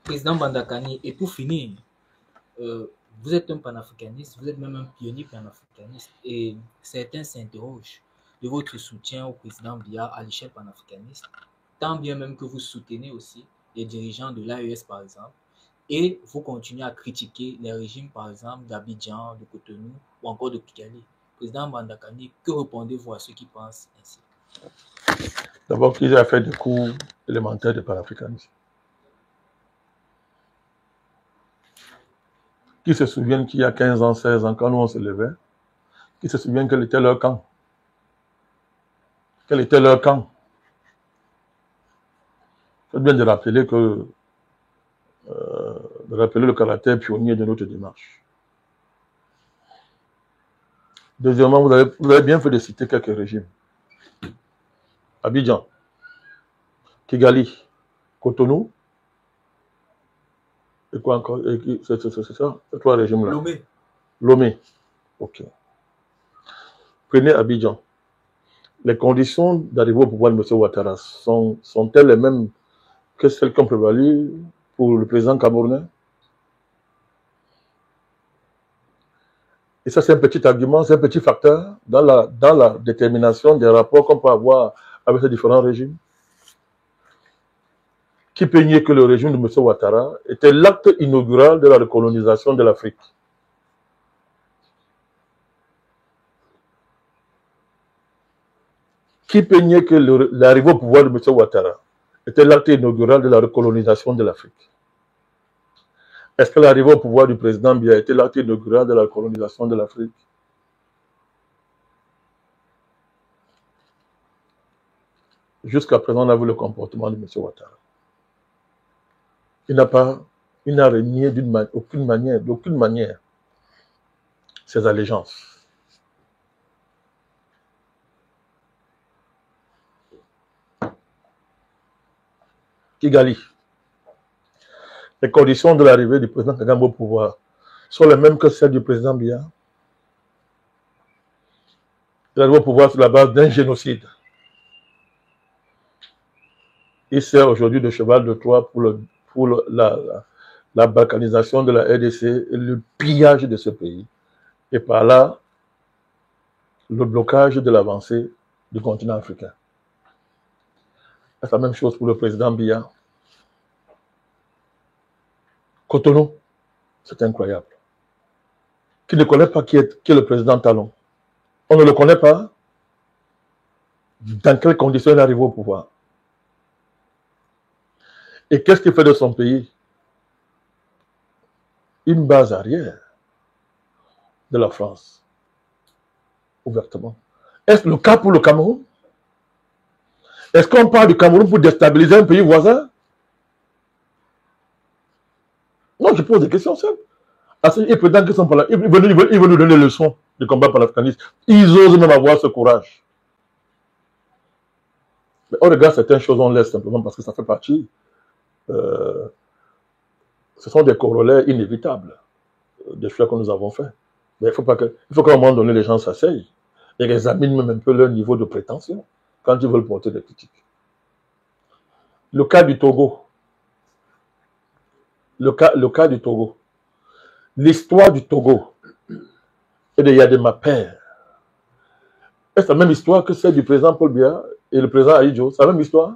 Président Bandakani, et pour finir, vous êtes un panafricaniste, vous êtes même un pionnier panafricaniste, et certains s'interrogent de votre soutien au président Biya à l'échelle panafricaniste, tant bien même que vous soutenez aussi les dirigeants de l'AES par exemple, et vous continuez à critiquer les régimes par exemple d'Abidjan, de Cotonou ou encore de Kigali. Président Bandakani, que répondez-vous à ceux qui pensent ainsi? D'abord qu'ils aient fait des cours élémentaires de panafricanisme. Qui se souviennent qu'il y a 15 ans, 16 ans, quand nous on se levait, qui se souviennent quel était leur camp? Quel était leur camp? C'est bien de rappeler le caractère pionnier de notre démarche. Deuxièmement, vous avez bien fait de citer quelques régimes. Abidjan, Kigali, Cotonou, et quoi encore? C'est ça, ces trois régimes-là. Lomé. Lomé. Ok. Prenez Abidjan. Les conditions d'arrivée au pouvoir de M. Ouattara sont-elles les mêmes que celles qui ont prévalu pour le président camerounais? Et ça, c'est un petit argument, c'est un petit facteur dans la détermination des rapports qu'on peut avoir avec ces différents régimes. Qui peut nier que le régime de M. Ouattara était l'acte inaugural de la recolonisation de l'Afrique? Qui peut nier que l'arrivée au pouvoir de M. Ouattara était l'acte inaugural de la recolonisation de l'Afrique? Est-ce que l'arrivée au pouvoir du président Biya était l'acte inaugural de la colonisation de l'Afrique? Jusqu'à présent, on a vu le comportement de M. Ouattara. Il n'a renié d'aucune manière ses allégeances. Kigali. Les conditions de l'arrivée du président Kagame au pouvoir sont les mêmes que celles du président Biya. Il arrive au pouvoir sur la base d'un génocide. Il sert aujourd'hui de cheval de Troie pour la balkanisation de la RDC et le pillage de ce pays. Et par là, le blocage de l'avancée du continent africain. C'est la même chose pour le président Biya. Cotonou, c'est incroyable. Qui ne connaît pas qui est le président Talon? On ne le connaît pas. Dans quelles conditions il est arrivé au pouvoir? Et qu'est-ce qu'il fait de son pays? Une base arrière de la France. Ouvertement. Est-ce le cas pour le Cameroun? Est-ce qu'on parle du Cameroun pour déstabiliser un pays voisin? Non, je pose des questions simples. Les présidents qui sont pas là, ils veulent nous donner des leçons de combat panafricaniste. Ils osent même avoir ce courage. Mais on regarde certaines choses, on laisse simplement parce que ça fait partie. Ce sont des corollaires inévitables des choix que nous avons faits. Mais il faut qu'à un moment donné, les gens s'asseyent et examinent même un peu leur niveau de prétention quand ils veulent porter des critiques. Le cas du Togo. Le cas du Togo. L'histoire du Togo et de Yadema Père. Est-ce la même histoire que celle du président Paul Biya et le président Ahidjo? C'est la même histoire?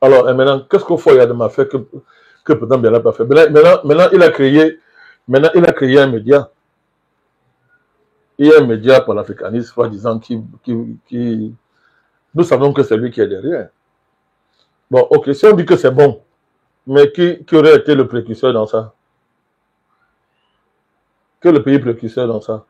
Alors, et maintenant, qu'est-ce qu'au fond Yadema fait que le président Biya n'a pas fait? Maintenant, il a créé un média. Il y a un média panafricaniste, soi-disant, qui... Nous savons que c'est lui qui est derrière. Bon, ok, si on dit que c'est bon, mais qui aurait été le précurseur dans ça? Que le pays précurseur dans ça?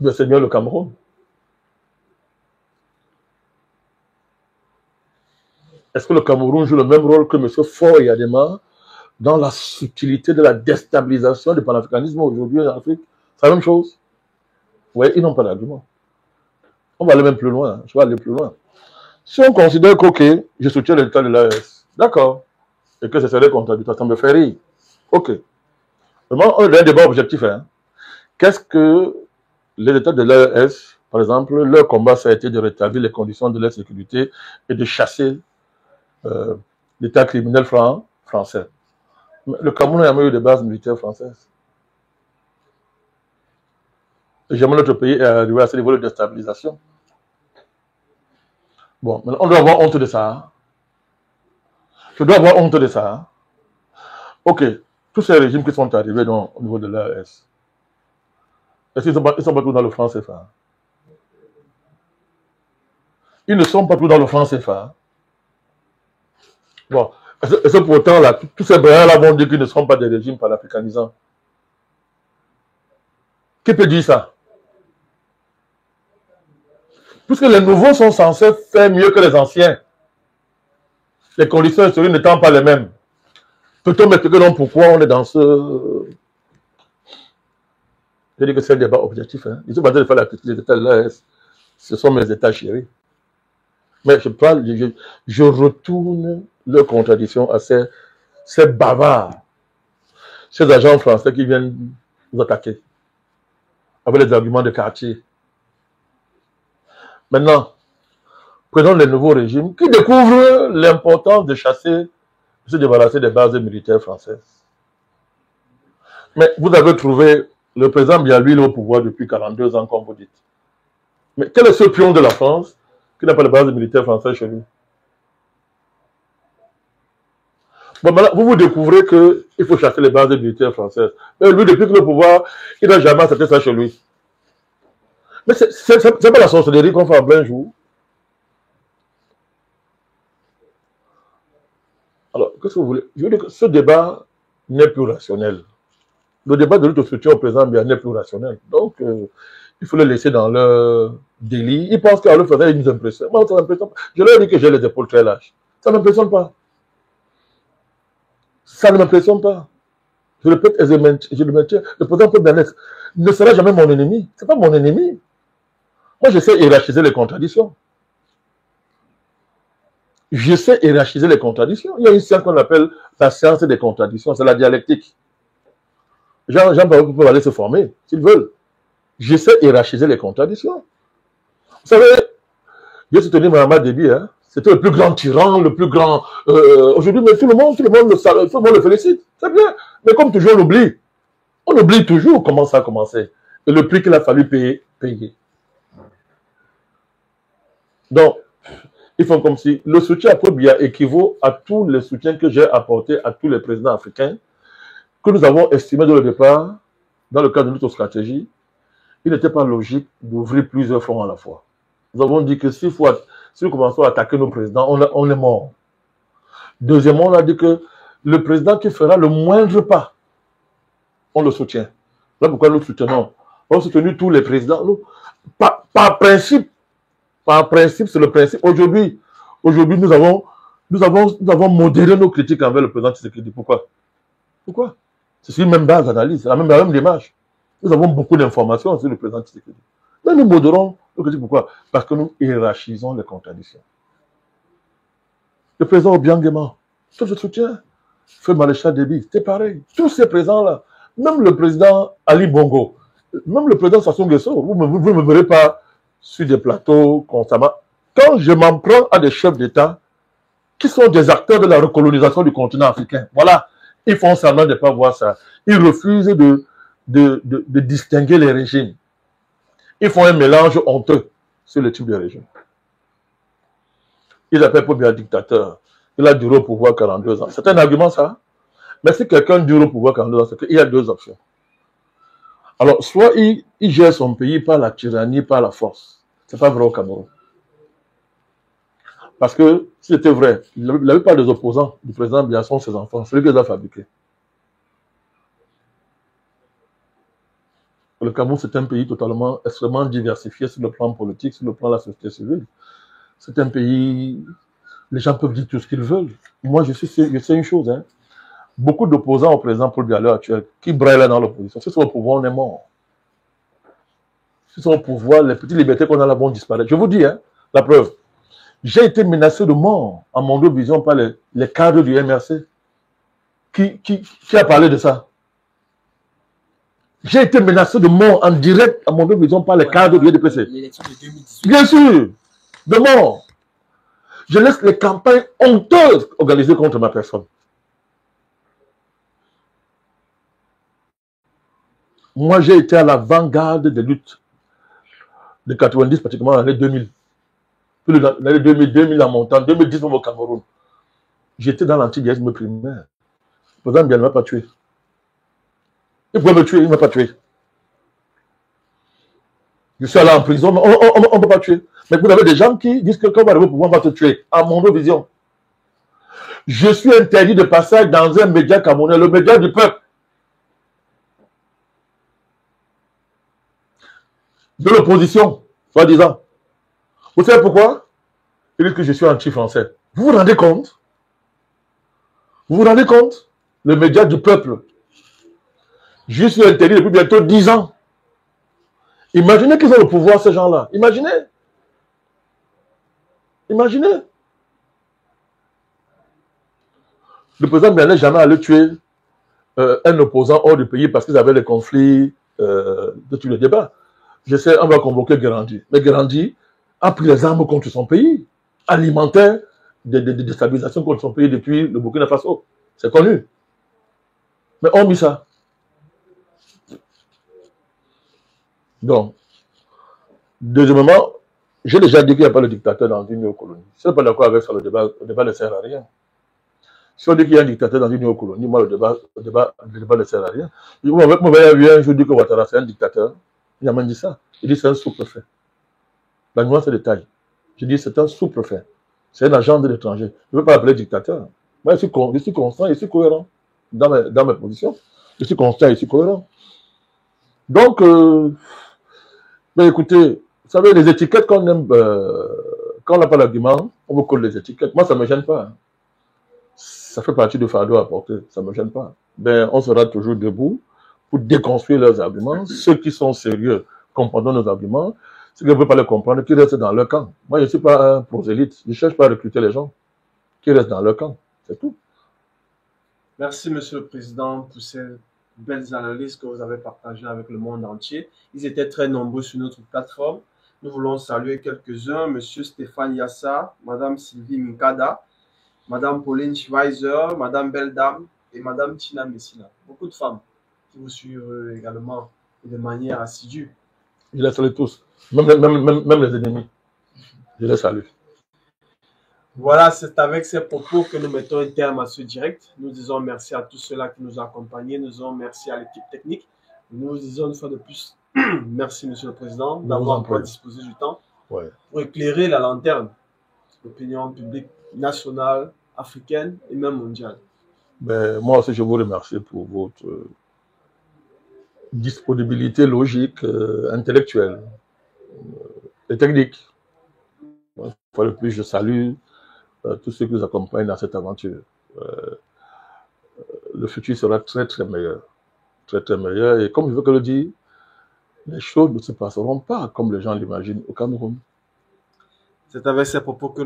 Le Seigneur, le Cameroun. Est-ce que le Cameroun joue le même rôle que M. Faure Yadema dans la subtilité de la déstabilisation du panafricanisme aujourd'hui en Afrique? C'est la même chose. Vous voyez, ils n'ont pas d'argument. On va aller même plus loin. Je vais aller plus loin. Si on considère qu'ok, je soutiens l'état de l'AES, d'accord, et que ce serait contradictoire, ça me fait rire. Ok. Vraiment, on a un débat objectif. Hein. Qu'est-ce que les états de l'AES Par exemple, leur combat, ça a été de rétablir les conditions de leur sécurité et de chasser l'État criminel français. Le Cameroun n'a jamais eu de base militaire française. Et jamais notre pays est arrivé à ce niveau de déstabilisation. Bon, maintenant, on doit avoir honte de ça. Je dois avoir honte de ça. Ok, tous ces régimes qui sont arrivés au niveau de l'AES, est-ce qu'ils sont pas tous dans le franc CFA? Ils ne sont pas tous dans le franc CFA. Bon, est-ce que pourtant, là, tous ces brillants-là vont dire qu'ils ne seront pas des régimes panafricanisants? Qui peut dire ça? Puisque les nouveaux sont censés faire mieux que les anciens. Les conditions historiques n'étant pas les mêmes. Peut-on m'expliquer donc pourquoi on est dans ce... Je dis que c'est un débat objectif. Hein. Ils sont pas en train de faire la critique des États de l'AS. Ce sont mes États chéris. Mais je parle, je retourne leurs contradictions à ces bavards, ces agents français qui viennent nous attaquer avec les arguments de quartier. Maintenant, prenons les nouveaux régimes qui découvrent l'importance de chasser, de se débarrasser des bases militaires françaises. Mais vous avez trouvé le président Biya, lui, il est au pouvoir depuis 42 ans, comme vous dites. Mais quel est ce pion de la France qui n'a pas de base militaire française chez lui? Bon, maintenant, vous découvrez qu'il faut chasser les bases militaires françaises. Et lui, depuis que le pouvoir, il n'a jamais accepté ça chez lui. Mais c'est pas la sorcellerie qu'on fait en plein jour. Alors, qu'est-ce que vous voulez? Je veux dire que ce débat n'est plus rationnel. Le débat de lutte au soutien au président Biya n'est plus rationnel. Donc, il faut le laisser dans leur délit. Ils pensent qu'à le faire, ils nous impressionnent. Moi, ça m'impressionne pas. Je leur dis que j'ai les épaules très larges. Ça ne m'impressionne pas. Ça ne m'impressionne pas. Je le répète et je le maintiens. Le président Paul Biya ne sera jamais mon ennemi. Ce n'est pas mon ennemi. Moi, j'essaie de hiérarchiser les contradictions. J'essaie de hiérarchiser les contradictions. Il y a une science qu'on appelle la science des contradictions. C'est la dialectique. Jean-Paul peuvent aller se former, s'ils veulent. J'essaie de hiérarchiser les contradictions. Vous savez, j'ai soutenu Mahatma Déby, hein. C'était le plus grand tyran, le plus grand... Aujourd'hui, mais tout le monde le félicite. C'est bien. Mais comme toujours, on oublie. On oublie toujours comment ça a commencé. Et le prix qu'il a fallu payer. Donc, ils font comme si le soutien à Paul Biya équivaut à tous les soutiens que j'ai apportés à tous les présidents africains que nous avons estimé dès le départ, dans le cadre de notre stratégie. Il n'était pas logique d'ouvrir plusieurs fronts à la fois. Nous avons dit que si nous commençons à attaquer nos présidents, on est mort. Deuxièmement, on a dit que le président qui fera le moindre pas, on le soutient. Là, pourquoi nous soutenons? On a soutenu tous les présidents. Nous, par principe, c'est le principe. Aujourd'hui, nous avons modéré nos critiques envers le président Tshisekedi. Pourquoi? C'est sur une même base d'analyse, la même démarche. Nous avons beaucoup d'informations sur le président Tshisekedi. Mais nous modérons nos critiques. Pourquoi? Parce que nous hiérarchisons les contradictions. Le président Obiang-Nguema, tout je soutiens. Feu Maréchal Déby, c'était pareil. Tous ces présents-là, même le président Ali Bongo, même le président Sassou Nguesso, vous ne me verrez pas sur des plateaux constamment. Quand je m'en prends à des chefs d'État qui sont des acteurs de la recolonisation du continent africain, voilà, ils font semblant de ne pas voir ça. Ils refusent de distinguer les régimes. Ils font un mélange honteux sur le type de régime. Ils appellent pour bien dictateur. Il a duré au pouvoir 42 ans. C'est un argument, ça. Mais si quelqu'un dure au pouvoir 42 ans, c'est qu'il y a deux options. Alors, soit il gère son pays par la tyrannie, par la force. Ce n'est pas vrai au Cameroun. Parce que si c'était vrai, la plupart des opposants du président Biya sont ses enfants. C'est lui qui les a fabriqués. Le Cameroun, c'est un pays totalement, extrêmement diversifié sur le plan politique, sur le plan de la société civile. C'est un pays, les gens peuvent dire tout ce qu'ils veulent. Moi, je sais une chose, hein. Beaucoup d'opposants au président Paul Biya à l'heure actuelle, qui braillent là dans l'opposition, si sont au pouvoir, on est mort. Si sont au pouvoir, les petites libertés qu'on a là vont disparaître. Je vous dis, hein, la preuve. J'ai été menacé de mort à Mondo Vision par les cadres du MRC. Qui a parlé de ça? J'ai été menacé de mort en direct à Mondo Vision par les cadres de l'UDPC. L'élection de 2018. Bien sûr, de mort. Je laisse les campagnes honteuses organisées contre ma personne. Moi, j'ai été à l'avant-garde des luttes de 90, pratiquement l'année 2000. Puis l'année 2000 en montant, 2010 au Cameroun. J'étais dans l'antidiasme primaire. Le président Biya ne m'a pas tué. Il pouvait me tuer, il ne m'a pas tué. Je suis allé en prison, mais on ne peut pas tuer. Mais vous avez des gens qui disent que quand on va arriver au pouvoir, on va te tuer. À mon vision. Je suis interdit de passage dans un média camerounais, le média du peuple. De l'opposition, soi-disant. Vous savez pourquoi? Ils disent que je suis anti-français. Vous vous rendez compte? Vous vous rendez compte? Le média du peuple. Je suis interdit depuis bientôt 10 ans. Imaginez qu'ils ont le pouvoir, ces gens-là. Imaginez. Imaginez. Le président n'est jamais allé tuer un opposant hors du pays parce qu'ils avaient des conflits de tous les débats. Je sais, on va convoquer Guérandi. Mais Guérandi a pris les armes contre son pays, alimentait des déstabilisations contre son pays depuis le Burkina Faso. C'est connu. Mais on mit ça. Donc, deuxièmement, j'ai déjà dit qu'il n'y a pas de dictateur dans une néocolonie. Si je ne suis pas d'accord avec ça, le débat ne sert à rien. Si on dit qu'il y a un dictateur dans une néocolonie, moi, le débat ne sert à rien. Vous m'avez vu un jour dire que Ouattara, c'est un dictateur. Il n'a même dit ça. Il dit que c'est un sous-préfet. La nuance est de taille. Je dis c'est un sous-préfet. C'est un agent de l'étranger. Je ne veux pas l'appeler dictateur. Moi, je suis constant et je suis cohérent dans mes positions. Je suis constant et je suis cohérent. Donc, mais écoutez, vous savez, les étiquettes qu'on aime, quand on n'a pas l'argument, on vous colle les étiquettes. Moi, ça ne me gêne pas. Ça fait partie du fardeau à porter. Ça ne me gêne pas. Ben, on sera toujours debout pour déconstruire leurs arguments. Ceux qui sont sérieux comprendront nos arguments. Ceux qui ne veulent pas les comprendre, qui restent dans leur camp. Moi, je ne suis pas un prosélyte. Je ne cherche pas à recruter les gens qui restent dans leur camp. C'est tout. Merci, Monsieur le Président, pour ces belles analyses que vous avez partagées avec le monde entier. Ils étaient très nombreux sur notre plateforme. Nous voulons saluer quelques-uns. Monsieur Stéphane Yassa, Madame Sylvie Minkada, Madame Pauline Schweizer, Madame Beldam et Madame Tina Messina. Beaucoup de femmes qui vous suivent également de manière assidue. Je les salue tous, même les ennemis. Je les salue. Voilà, c'est avec ces propos que nous mettons un terme à ce direct. Nous disons merci à tous ceux-là qui nous ont accompagnés. Nous disons merci à l'équipe technique. Nous disons une fois de plus merci, Monsieur le Président, d'avoir disposé du temps pour éclairer la lanterne, l'opinion publique nationale, africaine et même mondiale. Ben, moi aussi, je vous remercie pour votre disponibilité logique, intellectuelle et technique. Une fois de plus, je salue tous ceux qui nous accompagnent dans cette aventure. Le futur sera très, très meilleur. Très, très meilleur. Et comme je veux que le dire, les choses ne se passeront pas comme les gens l'imaginent au Cameroun. C'est avec ces propos que